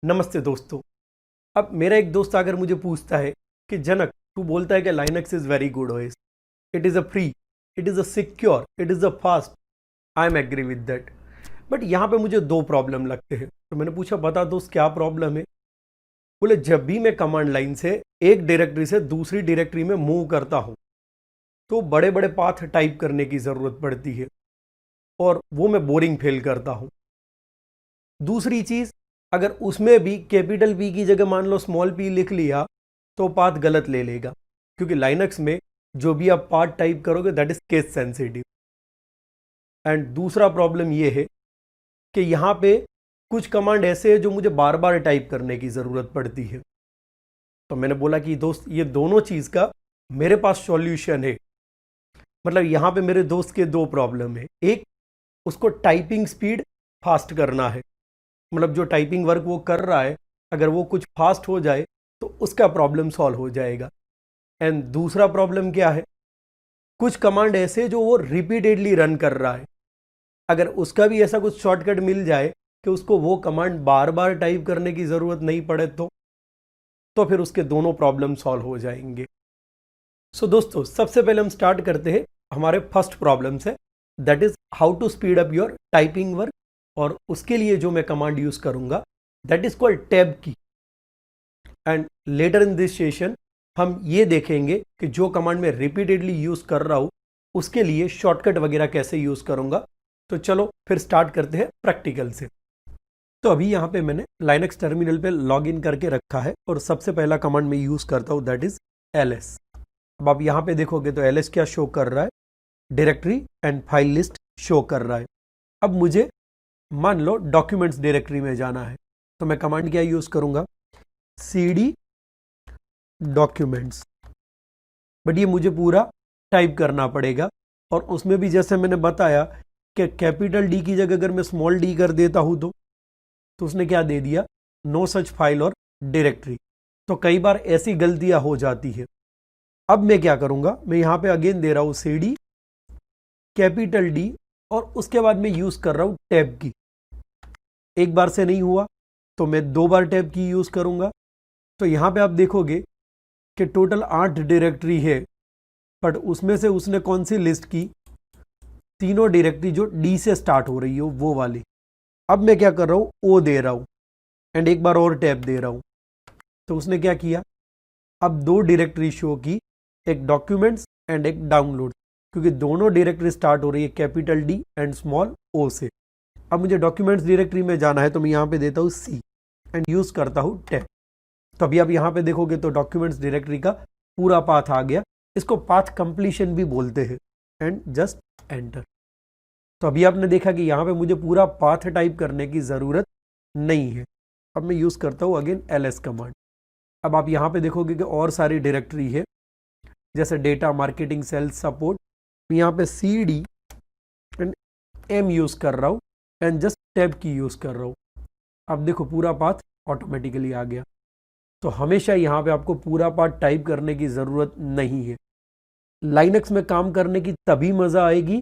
नमस्ते दोस्तों। अब मेरा एक दोस्त अगर मुझे पूछता है कि जनक, तू बोलता है कि Linux is very good OS, it is a free, it is a secure, it is a fast, I am agree with that. But यहाँ पे मुझे दो प्रॉब्लम लगते हैं। तो मैंने पूछा बता दोस्त क्या प्रॉब्लम है। बोले जब भी मैं कमांड लाइन से एक डायरेक्टरी से दूसरी डायरेक्टरी में मूव करता हूँ तो बड़े बड़े पाथ टाइप करने की ज़रूरत पड़ती है और वो मैं बोरिंग फील करता हूँ। दूसरी चीज़, अगर उसमें भी कैपिटल पी की जगह मान लो स्मॉल पी लिख लिया तो पाथ गलत ले लेगा, क्योंकि लाइनक्स में जो भी आप पाथ टाइप करोगे that is case sensitive. And दूसरा प्रॉब्लम ये है कि यहाँ पे कुछ कमांड ऐसे है जो मुझे बार बार टाइप करने की ज़रूरत पड़ती है। तो मैंने बोला कि दोस्त ये दोनों चीज़ का मेरे पास सॉल्यूशन है। मतलब यहाँ पे मेरे दोस्त के दो प्रॉब्लम है। एक, उसको टाइपिंग स्पीड फास्ट करना है, मतलब जो टाइपिंग वर्क वो कर रहा है अगर वो कुछ फास्ट हो जाए तो उसका प्रॉब्लम सॉल्व हो जाएगा। एंड दूसरा प्रॉब्लम क्या है, कुछ कमांड ऐसे जो वो रिपीटेडली रन कर रहा है, अगर उसका भी ऐसा कुछ शॉर्टकट मिल जाए कि उसको वो कमांड बार बार टाइप करने की ज़रूरत नहीं पड़े तो फिर उसके दोनों प्रॉब्लम सॉल्व हो जाएंगे। सो दोस्तों, सबसे पहले हम स्टार्ट करते हैं हमारे फर्स्ट प्रॉब्लम से, that is how to speed up your typing work. और उसके लिए जो मैं कमांड यूज करूंगा that is called tab key. And later in this session हम ये देखेंगे कि जो कमांड मैं रिपीटेडली यूज कर रहा हूं उसके लिए शॉर्टकट वगैरह कैसे यूज करूंगा। तो चलो फिर स्टार्ट करते हैं प्रैक्टिकल से। तो अभी यहाँ पे मैंने लाइनक्स टर्मिनल पे लॉग इन करके रखा है और सबसे पहला कमांड मैं यूज करता हूँ दैट इज ls। अब आप यहाँ पे देखोगे तो ls क्या शो कर रहा है, directory and file list show कर रहा है। अब मुझे मान लो डॉक्यूमेंट्स डायरेक्टरी में जाना है तो मैं कमांड क्या यूज करूंगा, cd डॉक्यूमेंट्स। बट ये मुझे पूरा टाइप करना पड़ेगा और उसमें भी जैसे मैंने बताया कि कैपिटल डी की जगह अगर मैं स्मॉल डी कर देता हूं तो उसने क्या दे दिया, नो सच फाइल और डायरेक्टरी। तो कई बार ऐसी गलतियां हो जाती है। अब मैं क्या करूंगा, मैं यहां पे अगेन दे रहा हूं cd कैपिटल डी और उसके बाद मैं यूज कर रहा हूं टैब की। एक बार से नहीं हुआ तो मैं दो बार टैब की यूज करूंगा। तो यहां पे आप देखोगे कि टोटल 8 डायरेक्टरी है, बट उसमें से उसने कौन सी लिस्ट की, तीनों डायरेक्टरी जो डी से स्टार्ट हो रही हो वो वाली। अब मैं क्या कर रहा हूं, ओ दे रहा हूं एंड एक बार और टैब दे रहा हूं। तो उसने क्या किया, अब दो डायरेक्टरी शो की, एक डॉक्यूमेंट्स एंड एक डाउनलोड, क्योंकि दोनों डायरेक्टरी स्टार्ट हो रही है कैपिटल डी एंड स्मॉल ओ से। अब मुझे डॉक्यूमेंट्स डायरेक्टरी में जाना है तो मैं यहां पे देता हूं सी एंड यूज करता हूं टैब। तो अभी आप यहां पे देखोगे तो डॉक्यूमेंट्स डायरेक्टरी का पूरा पाथ आ गया। इसको पाथ कंप्लीशन भी बोलते हैं। And just enter. तो अभी आपने देखा कि यहां पे मुझे पूरा पाथ टाइप करने की जरूरत नहीं है। अब मैं यूज करता हूं अगेन ls कमांड। अब आप यहां पे देखोगे कि और सारी डायरेक्टरी है, जैसे डेटा, मार्केटिंग, सेल्स, सपोर्ट। मैं यहां पे cd एंड m यूज कर रहा हूं एंड जस्ट टैब की यूज कर रहा हूं। अब देखो पूरा पाथ ऑटोमेटिकली आ गया। तो हमेशा यहाँ पे आपको पूरा पार्ट टाइप करने की ज़रूरत नहीं है। लाइनक्स में काम करने की तभी मज़ा आएगी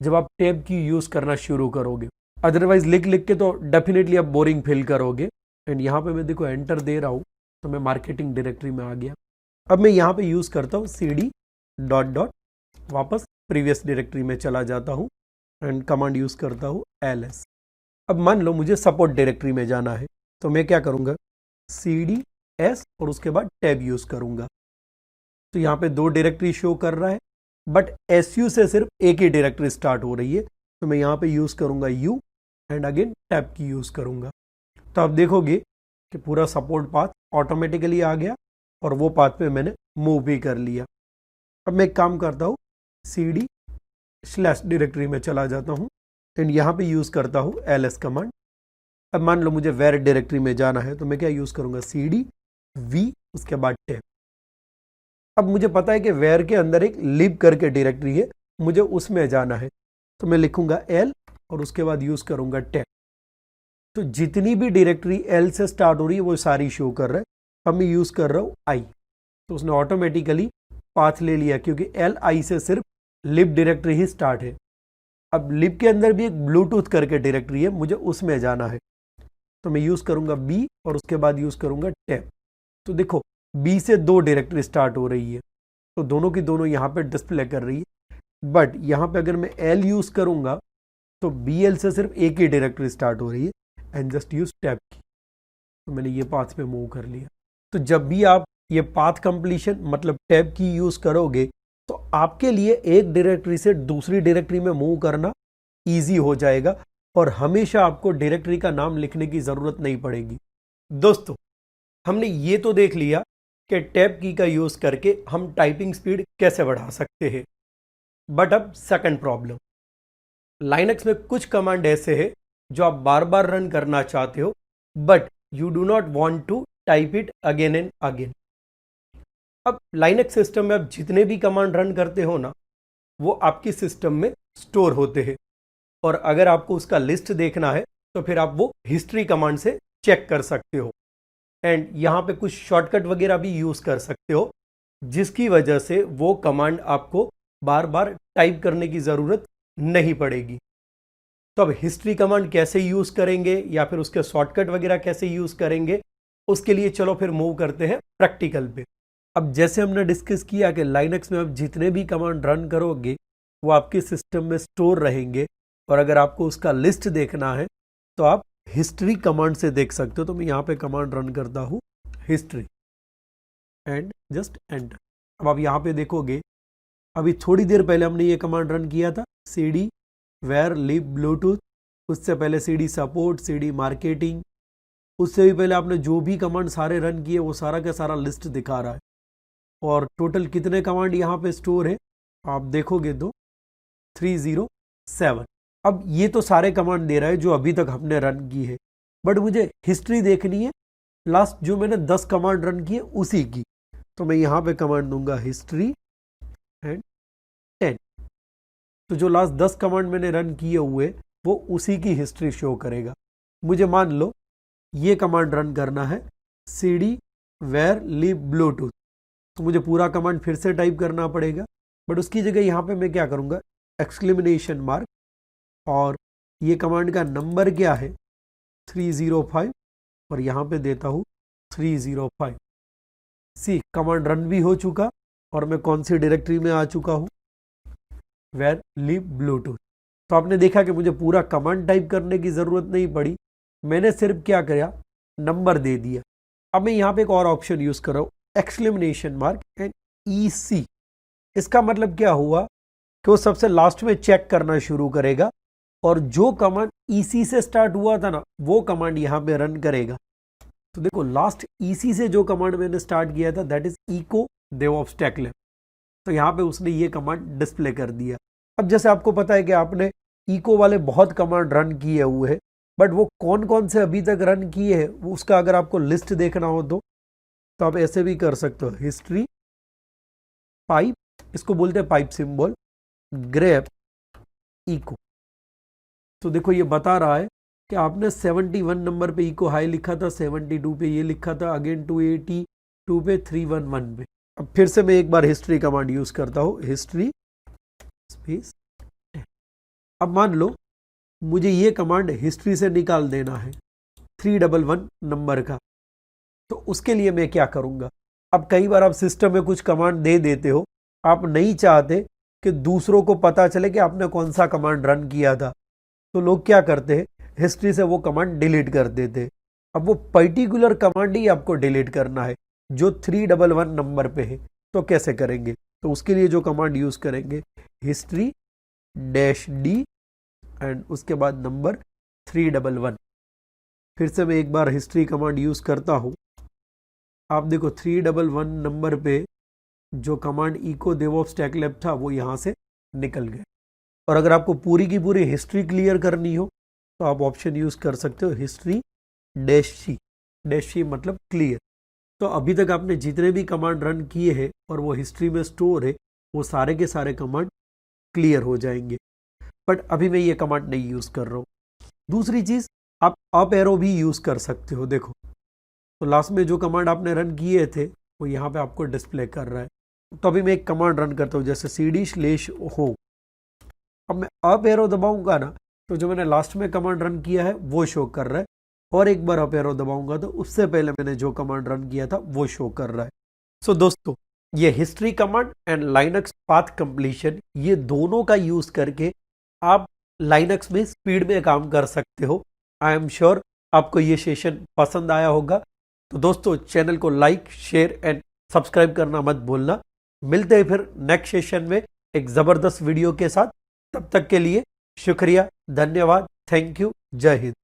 जब आप टैब की यूज़ करना शुरू करोगे, अदरवाइज लिख लिख के तो डेफिनेटली आप बोरिंग फील करोगे। एंड यहाँ पे मैं देखो एंटर दे रहा हूँ तो मैं मार्केटिंग डायरेक्टरी में आ गया। अब मैं यहाँ पे यूज़ करता हूँ cd डॉट डॉट, वापस प्रीवियस डायरेक्टरी में चला जाता हूँ एंड कमांड यूज़ करता हूँ ls। अब मान लो मुझे सपोर्ट डायरेक्टरी में जाना है तो मैं क्या करूँगा, cd s और उसके बाद टैब यूज करूंगा। तो यहां पे दो डायरेक्टरी शो कर रहा है, बट su से सिर्फ एक ही डायरेक्टरी स्टार्ट हो रही है। तो मैं यहां पे यूज करूंगा u एंड अगेन टैब की यूज करूंगा। तो आप देखोगे कि पूरा सपोर्ट पाथ ऑटोमेटिकली आ गया और वो पाथ पे मैंने मूव भी कर लिया। अब मैं एक काम करता हूँ, cd स्लैश डायरेक्टरी में चला जाता हूँ एंड यहाँ पे यूज करता हूँ ls कमांड। अब मान लो मुझे वेर डायरेक्टरी में जाना है तो मैं क्या यूज करूंगा, cd v उसके बाद टैब। अब मुझे पता है कि वेर के अंदर एक लिब करके डायरेक्टरी है, मुझे उसमें जाना है तो मैं लिखूंगा l और उसके बाद यूज करूंगा टैब। तो जितनी भी डायरेक्टरी l से स्टार्ट हो रही है वो सारी शो कर रहा है। अब मैं यूज कर रहा हूं i, तो उसने ऑटोमेटिकली पाथ ले लिया क्योंकि l i से सिर्फ लिब डायरेक्टरी ही स्टार्ट है। अब लिब के अंदर भी एक ब्लूटूथ करके डायरेक्टरी है, मुझे उसमें जाना है तो मैं यूज़ करूँगा बी और उसके बाद यूज़ करूँगा टैब। तो देखो बी से 2 डायरेक्टरी स्टार्ट हो रही है, तो दोनों की दोनों यहाँ पे डिस्प्ले कर रही है। बट यहाँ पे अगर मैं एल यूज़ करूँगा तो बी एल से सिर्फ एक ही डायरेक्टरी स्टार्ट हो रही है, एंड जस्ट यूज़ टैब की। तो मैंने ये पाथ पे मूव कर लिया। तो जब भी आप ये पाथ कंप्लीशन मतलब टैब की यूज़ करोगे तो आपके लिए एक डायरेक्टरी से दूसरी डायरेक्टरी में मूव करना ईजी हो जाएगा और हमेशा आपको डायरेक्टरी का नाम लिखने की ज़रूरत नहीं पड़ेगी। दोस्तों, हमने ये तो देख लिया कि टैब की का यूज़ करके हम टाइपिंग स्पीड कैसे बढ़ा सकते हैं। बट अब सेकंड प्रॉब्लम, लाइनक्स में कुछ कमांड ऐसे हैं जो आप बार बार रन करना चाहते हो but you do not want to type it again and again. अब लाइनक्स सिस्टम में आप जितने भी कमांड रन करते हो ना, वो आपके सिस्टम में स्टोर होते हैं, और अगर आपको उसका लिस्ट देखना है तो फिर आप वो हिस्ट्री कमांड से चेक कर सकते हो। एंड यहाँ पे कुछ शॉर्टकट वगैरह भी यूज़ कर सकते हो, जिसकी वजह से वो कमांड आपको बार बार टाइप करने की ज़रूरत नहीं पड़ेगी। तो अब हिस्ट्री कमांड कैसे यूज़ करेंगे या फिर उसके शॉर्टकट वगैरह कैसे यूज़ करेंगे, उसके लिए चलो फिर मूव करते हैं प्रैक्टिकल पे। अब जैसे हमने डिस्कस किया कि लाइनक्स में आप जितने भी कमांड रन करोगे वो आपके सिस्टम में स्टोर रहेंगे, और अगर आपको उसका लिस्ट देखना है तो आप हिस्ट्री कमांड से देख सकते हो। तो मैं यहाँ पे कमांड रन करता हूँ हिस्ट्री एंड जस्ट एंटर। अब आप यहाँ पे देखोगे अभी थोड़ी देर पहले हमने ये कमांड रन किया था cd where lib ब्लूटूथ, उससे पहले cd सपोर्ट, cd मार्केटिंग, उससे भी पहले आपने जो भी कमांड सारे रन किए वो सारा का सारा लिस्ट दिखा रहा है। और टोटल कितने कमांड यहाँ पे स्टोर है आप देखोगे तो 307। अब ये तो सारे कमांड दे रहा है जो अभी तक हमने रन की है, बट मुझे हिस्ट्री देखनी है लास्ट जो मैंने 10 कमांड रन किए उसी की। तो मैं यहाँ पे कमांड दूंगा हिस्ट्री एंड 10। तो जो लास्ट 10 कमांड मैंने रन किए हुए वो उसी की हिस्ट्री शो करेगा। मुझे मान लो ये कमांड रन करना है cd where lib ब्लूटूथ, तो मुझे पूरा कमांड फिर से टाइप करना पड़ेगा, बट उसकी जगह यहाँ पे मैं क्या करूँगा एक्सक्लेमेशन मार्क, और ये कमांड का नंबर क्या है 305, और यहाँ पे देता हूँ 305। सी कमांड रन भी हो चुका और मैं कौन सी डायरेक्टरी में आ चुका हूँ where lib ब्लूटूथ। तो आपने देखा कि मुझे पूरा कमांड टाइप करने की ज़रूरत नहीं पड़ी, मैंने सिर्फ क्या किया नंबर दे दिया। अब मैं यहाँ पे एक और ऑप्शन यूज़ कर रहा हूँ एक्सक्लेमेशन मार्क एंड EC। इसका मतलब क्या हुआ कि वो सबसे लास्ट में चेक करना शुरू करेगा और जो कमांड EC से स्टार्ट हुआ था ना वो कमांड यहाँ पे रन करेगा। तो देखो लास्ट EC से जो कमांड मैंने स्टार्ट किया था that is echo devops teclab, तो यहाँ पे उसने ये कमांड डिस्प्ले कर दिया। अब जैसे आपको पता है कि आपने echo वाले बहुत कमांड रन किए हुए हैं, बट वो कौन कौन से अभी तक रन किए हैं वो उसका अगर आपको लिस्ट देखना हो तो आप ऐसे भी कर सकते हो हिस्ट्री पाइप, इसको बोलते हैं पाइप सिंबल, ग्रेप इको। तो देखो ये बता रहा है कि आपने 71 नंबर पे इको हाई लिखा था, 72 पे ये लिखा था, अगेन 282 पे 311 पे। अब फिर से मैं एक बार हिस्ट्री कमांड यूज करता हूँ हिस्ट्री स्पेस। अब मान लो मुझे ये कमांड हिस्ट्री से निकाल देना है 311 नंबर का, तो उसके लिए मैं क्या करूँगा। अब कई बार आप सिस्टम में कुछ कमांड दे देते हो, आप नहीं चाहते कि दूसरों को पता चले कि आपने कौन सा कमांड रन किया था, तो लोग क्या करते हैं हिस्ट्री से वो कमांड डिलीट कर देते। अब वो पर्टिकुलर कमांड ही आपको डिलीट करना है जो 311 नंबर पे है, तो कैसे करेंगे। तो उसके लिए जो कमांड यूज करेंगे हिस्ट्री -d एंड उसके बाद नंबर 311। फिर से मैं एक बार हिस्ट्री कमांड यूज करता हूँ। आप देखो 311 नंबर पे जो कमांड echo devops teclab था वो यहाँ से निकल गए। और अगर आपको पूरी की पूरी हिस्ट्री क्लियर करनी हो तो आप ऑप्शन यूज कर सकते हो हिस्ट्री -c मतलब क्लियर। तो अभी तक आपने जितने भी कमांड रन किए हैं और वो हिस्ट्री में स्टोर है वो सारे के सारे कमांड क्लियर हो जाएंगे, बट अभी मैं ये कमांड नहीं यूज कर रहा हूँ। दूसरी चीज आप अप एरो भी यूज कर सकते हो। देखो तो लास्ट में जो कमांड आपने रन किए थे वो यहाँ पे आपको डिस्प्ले कर रहा है। तो अभी मैं एक कमांड रन करता हूँ जैसे cd/home। अब मैं अप एरो दबाऊंगा ना तो जो मैंने लास्ट में कमांड रन किया है वो शो कर रहा है, और एक बार अप एरो दबाऊंगा तो उससे पहले मैंने जो कमांड रन किया था वो शो कर रहा है। सो दोस्तों, ये history command and Linux path completion, ये दोनों का यूज करके आप लाइनक्स में स्पीड में काम कर सकते हो। आई एम श्योर आपको ये सेशन पसंद आया होगा। तो दोस्तों, चैनल को लाइक, शेयर एंड सब्सक्राइब करना मत भूलना। मिलते हैं फिर नेक्स्ट सेशन में एक जबरदस्त वीडियो के साथ। तब तक के लिए शुक्रिया, धन्यवाद, थैंक यू, जय हिंद।